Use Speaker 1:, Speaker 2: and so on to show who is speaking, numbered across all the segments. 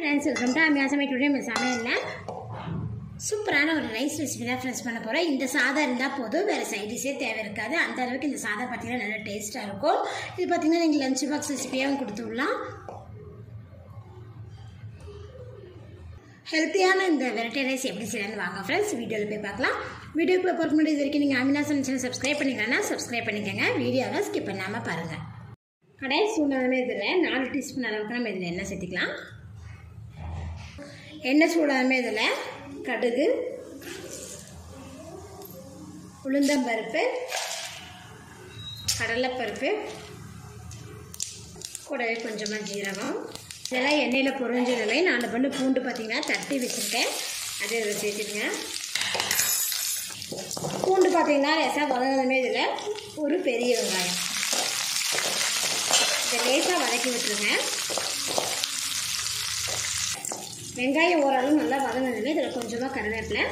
Speaker 1: Friends, welcome to அம்மியா சமையல். Today நம்ம சமையலில் சூப்பரான ஒரு ரைஸ் ரெசிபி தான் ஃப்ரெண்ட்ஸ் பண்ண போகிறோம். இந்த சாதம் இருந்தால் போதும், வேறு சைடிஷே தேவை இருக்காது. அந்த அளவுக்கு இந்த சாதம் பார்த்திங்கன்னா நல்லா டேஸ்ட்டாக இருக்கும். இது பார்த்திங்கன்னா நீங்கள் லஞ்ச் பாக்ஸ் ரெசிபியாகவும் கொடுத்து விடலாம். ஹெல்த்தியான இந்த வெரைட்டி ரைஸ் எப்படி செய்யலான்னு வாங்க ஃப்ரெண்ட்ஸ் வீடியோவில் போய் பார்க்கலாம். வீடியோக்குள்ளே போகிறதுக்கு முன்னாடி இது வரைக்கும் நீங்கள் அமினா சமையல் சப்ஸ்கிரைப் பண்ணிக்கலாம்னா சப்ஸ்கிரைப் பண்ணிக்கோங்க. வீடியோவை ஸ்கிப் பண்ணாமல் பாருங்கள். கடைசி சூடானமே இதில் 4 டீஸ்பூன் அளவுக்கு நம்ம இதில் எண்ணெய் சேர்த்திக்கலாம். எண்ணெய் சூடானமே இதில் கடுகு, உளுந்தம்பருப்பு, கடலைப்பருப்பு, கூடவே கொஞ்சமாக ஜீரகம், இதெல்லாம் எண்ணெயில் பொரிஞ்சதுமே 4 பண்டு பூண்டு பார்த்திங்கன்னா தட்டி வச்சுருக்கேன், அதை இதில் சேர்த்துடுங்க. பூண்டு பார்த்திங்கன்னா லேசாக வதங்கினதுமே இதில் ஒரு பெரிய வெங்காயம் இதை லேசாக வதக்கி விட்டுருங்க. வெங்காயம் ஓரளவு நல்லா வதங்கினதுமே இதில் கொஞ்சமாக கருவேப்பிலை,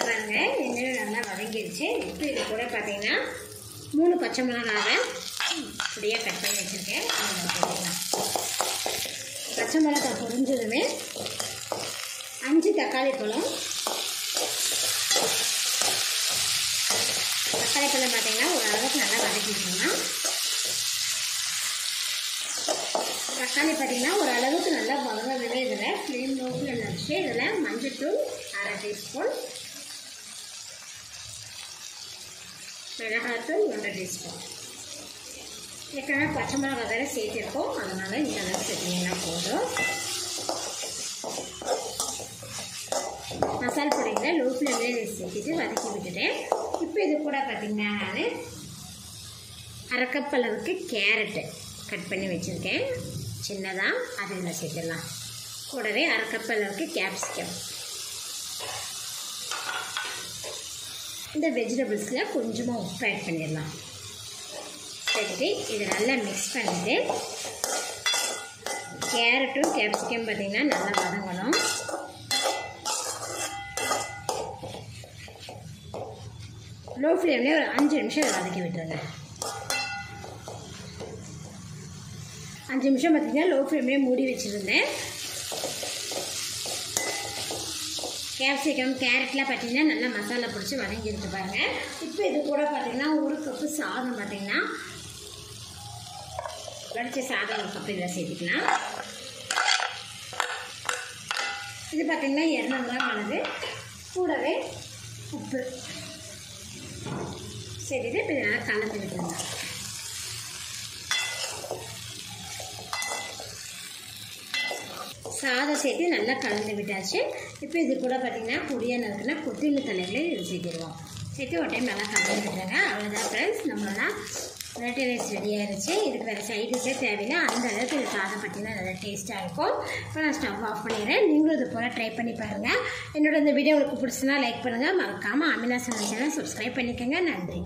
Speaker 1: பாருங்கள் எண்ணெயும் நல்லா வதங்கிடுச்சு. இப்போ இது கூட பார்த்தீங்கன்னா 3 பச்சை மிளகாவை இப்படியாக கட் பண்ணி வச்சுருக்கேன். பச்சை மிளகாய் பொரிஞ்சதுமே 5 தக்காளி பழம் பார்த்தீங்கன்னா ஒரு அளவுக்கு நல்லா வதக்கிக்கணும். தக்காளி பார்த்தீங்கன்னா ஒரு அளவுக்கு நல்லா வதங்கவே இதில் ஃப்ளேம் லோவில் வச்சு இதில் மஞ்சள்தூள் 1/2 டீஸ்பூன், மிளகாத்தூள் 1 டீஸ்பூன். ஏற்கனவே பச்சை மிளகாய் வேறு சேர்த்துருக்கோம், அதனால் இந்த அளவுக்கு சேர்த்திங்கன்னா போதும். மசாலா பொடிகளை லோ ஃப்ளேம்லேயே சேர்த்துட்டு வதக்கி விட்டுட்டேன். இப்போ இது கூட பார்த்திங்கன்னா நான் 1/2 கப் அளவுக்கு கேரட்டு கட் பண்ணி வச்சுருக்கேன் சின்னதாக, அதை இதில் சேர்த்துடலாம். கூடவே 1/2 கப் அளவுக்கு கேப்சிகம். இந்த வெஜிடபிள்ஸில் கொஞ்சமாக உப்பு ஆட் பண்ணிடலாம். சேர்த்துட்டு இதை நல்லா மிக்ஸ் பண்ணிவிட்டு கேரட்டும் கேப்சிகம் பார்த்திங்கன்னா நல்லா வதங்கணும். லோ ஃப்ளேம்லேயே ஒரு 5 நிமிஷம் இதை வதக்கி விட்டுருங்க. 5 நிமிஷம் பார்த்திங்கன்னா லோ ஃப்ளேம்லேயே மூடி வச்சுருந்தேன். கேப்சிகம் கேரட்லாம் பார்த்திங்கன்னா நல்லா மசாலா பிடிச்சி வதங்கிட்டு பாருங்கள். இப்போ இது கூட பார்த்திங்கன்னா 1 கப்பு சாதம் பார்த்திங்கன்னா வடித்த சாதம் 1 கப்பு இதில் சேர்த்துக்கலாம். இது பார்த்திங்கன்னா 200 கிராம் அளவு, கூடவே உப்பு சேர்த்துட்டு இப்போ நல்லா கலந்து விட்டுருங்க. சாதம் சேர்த்து நல்லா கலந்து விட்டாச்சு. இப்போ இது கூட பார்த்திங்கன்னா பொடியாக நறுக்குன்னா கொத்தமல்லி தலைகளை இது சேர்த்துடுவோம். சேர்த்து ஒரு டைம் நல்லா கலந்து விட்டுருங்க. அவ்வளோதான் ஃப்ரெண்ட்ஸ், நம்மளோட வெரைட்டி ரைஸ் ரெடி ஆகிடுச்சு. இதுக்கு வேறு சைடிஷே தேவையில்லை, அந்த அளவுக்கு இது சாதம் பார்த்திங்கன்னா நல்லா டேஸ்ட்டாக இருக்கும். இப்போ நான் ஸ்டவ் ஆஃப் பண்ணிடுறேன். நீங்களும் இது போல் ட்ரை பண்ணி பாருங்கள். என்னோட இந்த வீடியோ உங்களுக்கு பிடிச்சுன்னா லைக் பண்ணுங்கள். மறக்காமல் அமினா சமையல் சேனல் சப்ஸ்கிரைப் பண்ணிக்கோங்க. நன்றி.